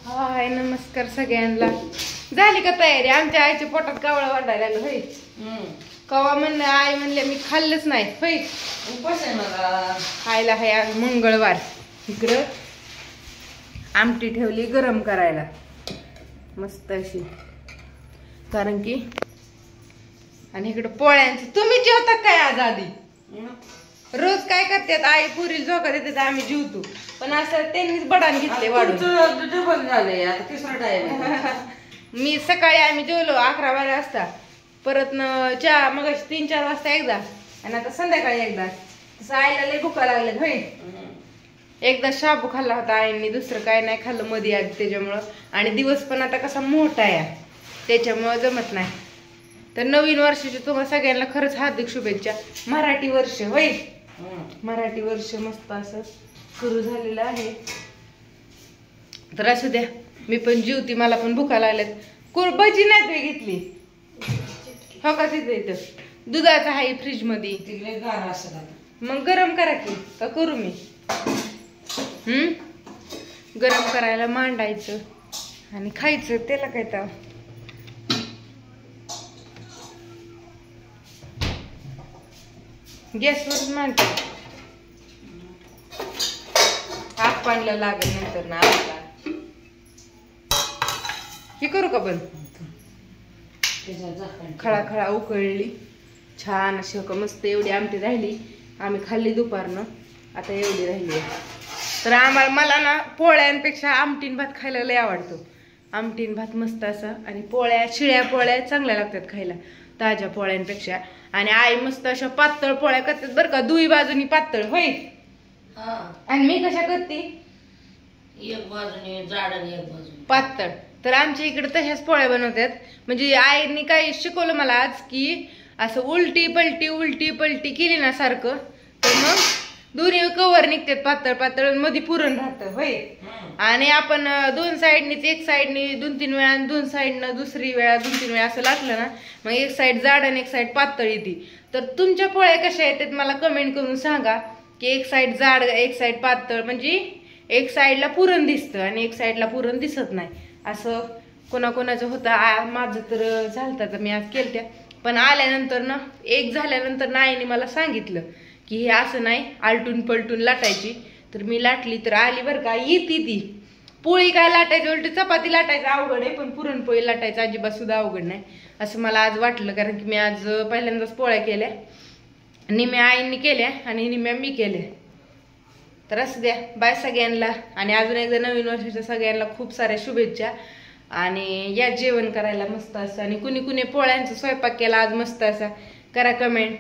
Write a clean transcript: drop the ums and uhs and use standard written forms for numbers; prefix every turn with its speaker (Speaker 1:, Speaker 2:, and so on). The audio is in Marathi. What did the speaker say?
Speaker 1: हाय नमस्कार सगळ्यांना. झाली का तयारी? आमच्या आईच्या पोटात कावळा वाढायला लागलं होय. कवा म्हणलं आई म्हणले मी खाल्लंच नाही होय.
Speaker 2: उपास आहे मला.
Speaker 1: खायला आहे आज मंगळवार. इकडं आमटी ठेवली गरम करायला मस्त अशी, कारण की आणि इकडं पोळ्यांचं. तुम्ही जेवता काय आज? आधी रोज काय करतात आई पुरी झोका देतात आम्ही जेवतो, पण असं त्यांनीच बडान घेतले वाढून.
Speaker 2: डबल झालंय आता, तिसरा टाइम.
Speaker 1: मी सकाळी आम्ही जेवलो 11-12 वाजता, परत चहा मग 3-4 वाजता एकदा, आणि आता संध्याकाळी एकदा. तसं आईला लय भुका लागल्या होय. एकदा शाबू खाल्ला होता आईने, दुसरं काय नाही खाल्लं मध्ये आधी त्याच्यामुळं. आणि दिवस पण आता कसा मोठा आहे त्याच्यामुळं जमत नाही. तर नवीन वर्षाची तुम्हाला सगळ्यांना खरंच हार्दिक शुभेच्छा. मराठी वर्ष होय, मराठी वर्ष मस्त असं सुरू झालेलं आहे. तर असू द्या, मी पण जेवती, मला पण भुका लागल्यात. भजी नाही तुम्ही घेतली हो का? तिथे इथं दुधाचं आहे फ्रीज मध्ये, मग गरम करा की का करू मी? गरम करायला मांडायचं आणि खायचं, त्याला काय तर. गॅसवरच मांडते, आपणला लागेल नंतर ना. हे करू का बंद? खळा खळा उकळली छान अशी का मस्त. एवढी आमटी राहिली, आम्ही खाल्ली दुपारनं, आता एवढी राहिली. तर मला ना पोळ्यांपेक्षा आमटीन भात खायला लय आवडतो. आमटीन भात मस्त असा, आणि पोळ्या शिळ्या पोळ्या चांगल्या लागतात खायला ताज्या पोळ्यांपेक्षा. आणि आई मस्त अशा पातळ पोळ्या करतात बरं का, दुई बाजूनी पातळ होय. आणि मी कशा करते?
Speaker 2: एक बाजूने जाड आणि एक बाजूने
Speaker 1: पातळ. तर आमच्या इकडे तशाच पोळ्या बनवतात. म्हणजे आईने काय शिकवलं मला आज, की असं उलटी पलटी केली ना सारखं, तर मग दोन्ही कवर निघतात पातळ पातळ, मध्ये पुरण राहतं होय. आणि आपण दोन साईडनीच, एक साईडनी 2-3 वेळा, दोन साईडनं दुसरी वेळा 2-3 वेळा असं लाटलं ना, मग एक साईड जाड आणि एक साईड पातळ येते. तर तुमच्या पोळ्या कशा येतात मला कमेंट करून सांगा, की एक साईड जाड एक साईड पातळ, म्हणजे एक साईडला पुरण दिसतं आणि एक साईडला पुरण दिसत नाही. असं कोणाकोणाचं होतं. माझं तर झालं तर मी आज केलत्या, पण आल्यानंतर ना, एक झाल्यानंतर ना आईने मला सांगितलं की हे असं नाही, आलटून पलटून लाटायची. तर मी लाटली तर आली बरं का, येते ती. पोळी काय लाटायची, उलटी चपाती लाटायचं अवघड आहे, पण पुरणपोळी लाटायचं अजिबात सुद्धा अवघड नाही असं मला आज वाटलं. कारण की मी आज पहिल्यांदाच पोळ्या केल्या, निम्या आईंनी केल्या आणि निम्या मी केल्या. तर असं द्या, बाय सगळ्यांना. आणि अजून एकदा नवीन वर्षाच्या सगळ्यांना खूप साऱ्या शुभेच्छा. आणि या जेवण करायला मस्त असं. आणि कुणी कुणी पोळ्यांचा स्वयंपाक केला आज मस्त असा, करा कमेंट.